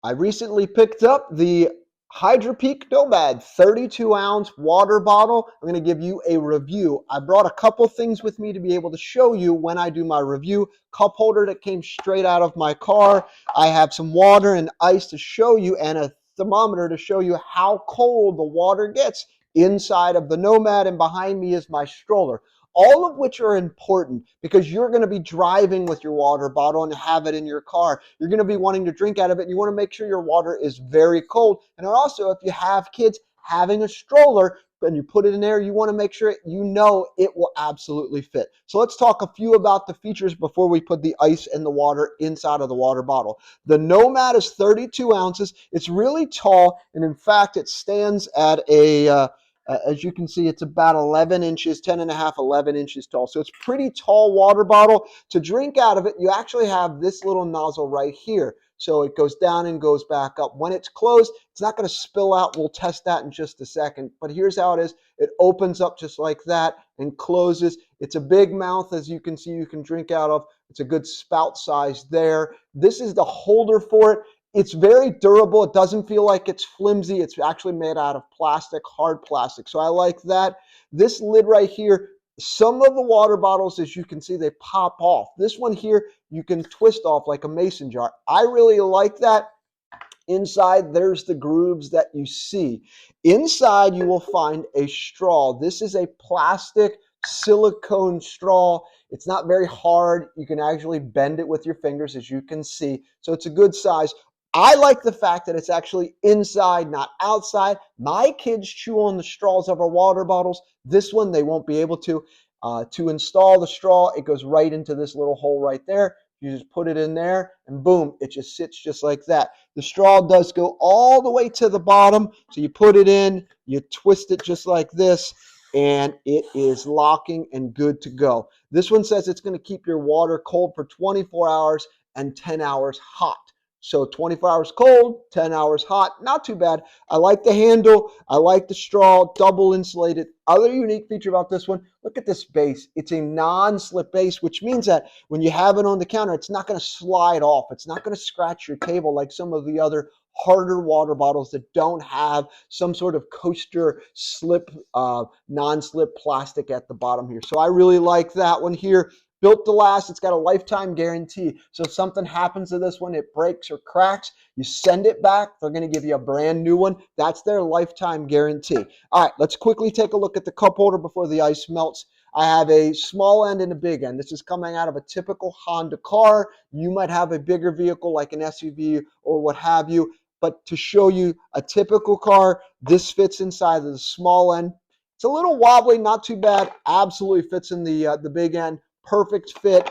I recently picked up the Hydrapeak Nomad 32-ounce water bottle. I'm going to give you a review. I brought a couple things with me to be able to show you when I do my review. Cup holder that came straight out of my car. I have some water and ice to show you and a thermometer to show you how cold the water gets inside of the Nomad, and behind me is my stroller. All of which are important because you're going to be driving with your water bottle and have it in your car. You're going to be wanting to drink out of it, and you want to make sure your water is very cold. And also, if you have kids, having a stroller and you put it in there, you want to make sure you know it will absolutely fit. So let's talk a few about the features before we put the ice and the water inside of the water bottle. The Nomad is 32 ounces. It's really tall, and in fact, it stands at as you can see, it's about 11 inches, 10 and a half, 11 inches tall. So it's a pretty tall water bottle. To drink out of it, you actually have this little nozzle right here. So it goes down and goes back up. When it's closed, it's not going to spill out. We'll test that in just a second. But here's how it is. It opens up just like that and closes. It's a big mouth, as you can see, you can drink out of. It's a good spout size there. This is the holder for it. It's very durable. It doesn't feel like it's flimsy. It's actually made out of plastic, hard plastic. So I like that. This lid right here, some of the water bottles, as you can see, they pop off. This one here, you can twist off like a mason jar. I really like that. Inside, there's the grooves that you see. Inside, you will find a straw. This is a plastic silicone straw. It's not very hard. You can actually bend it with your fingers, as you can see. So it's a good size. I like the fact that it's actually inside, not outside. My kids chew on the straws of our water bottles. This one, they won't be able to. To install the straw, it goes right into this little hole right there. You just put it in there, and boom, it just sits just like that. The straw does go all the way to the bottom. So you put it in, you twist it just like this, and it is locking and good to go. This one says it's going to keep your water cold for 24 hours and 10 hours hot. So 24 hours cold, 10 hours hot, not too bad. I like the handle. I like the straw, double insulated. Other unique feature about this one, look at this base. It's a non-slip base, which means that when you have it on the counter, it's not going to slide off. It's not going to scratch your table like some of the other harder water bottles that don't have some sort of coaster slip, non-slip plastic at the bottom here. So I really like that one here. Built to last. It's got a lifetime guarantee. So if something happens to this one, it breaks or cracks, you send it back, they're going to give you a brand new one. That's their lifetime guarantee. All right, let's quickly take a look at the cup holder before the ice melts. I have a small end and a big end. This is coming out of a typical Honda car. You might have a bigger vehicle like an SUV or what have you. But to show you a typical car, this fits inside of the small end. It's a little wobbly, not too bad. Absolutely fits in the big end. Perfect fit,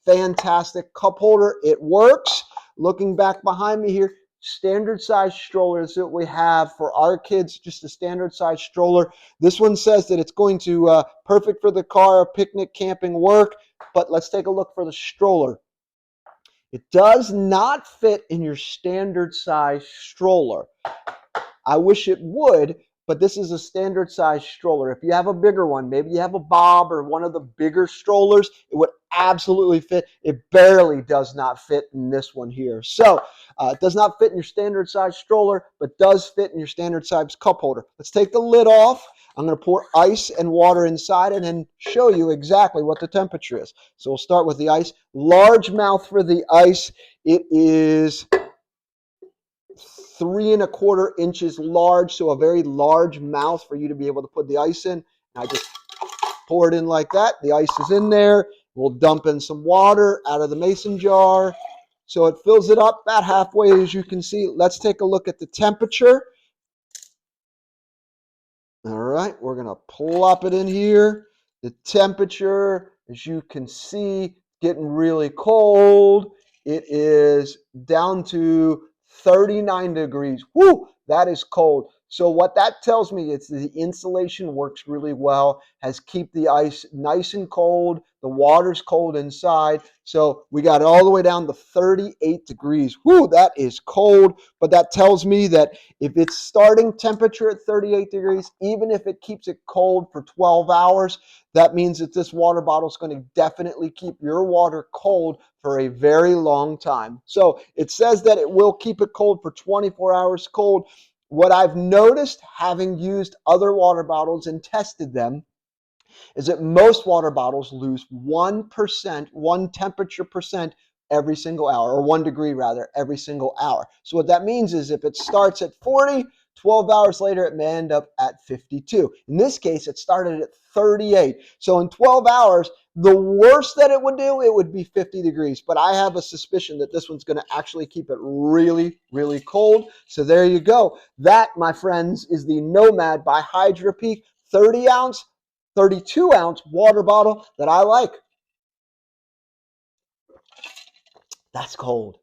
fantastic cup holder. It works. Looking back behind me here, standard size strollers that we have for our kids, just a standard size stroller. This one says that it's going to perfect for the car, picnic, camping, work. But let's take a look for the stroller. It does not fit in your standard size stroller. I wish it would, but this is a standard size stroller. If you have a bigger one, maybe you have a Bob or one of the bigger strollers, it would absolutely fit. It barely does not fit in this one here. So it does not fit in your standard size stroller, but does fit in your standard size cup holder. Let's take the lid off. I'm going to pour ice and water inside and then show you exactly what the temperature is. So we'll start with the ice. Large mouth for the ice. It is 3 1/4 inches large, so a very large mouth for you to be able to put the ice in. I just pour it in like that. The ice is in there. We'll dump in some water out of the mason jar. So it fills it up about halfway, as you can see. Let's take a look at the temperature. All right, we're going to plop it in here. The temperature, as you can see, getting really cold. It is down to 39 degrees. Woo, that is cold. So what that tells me is the insulation works really well, has keep the ice nice and cold. The water's cold inside. So we got it all the way down to 38 degrees. Whoo, that is cold. But that tells me that if it's starting temperature at 38 degrees, even if it keeps it cold for 12 hours, that means that this water bottle is going to definitely keep your water cold for a very long time. So it says that it will keep it cold for 24 hours cold. What I've noticed, having used other water bottles and tested them, is that most water bottles lose 1%, one temperature percent every single hour, or 1 degree rather, every single hour. So what that means is if it starts at 40, 12 hours later, it may end up at 52. In this case, it started at 38. So in 12 hours, the worst that it would do, it would be 50 degrees. But I have a suspicion that this one's going to actually keep it really, really cold. So there you go. That, my friends, is the Nomad by Hydrapeak 30-ounce 32-ounce water bottle that I like. That's cold.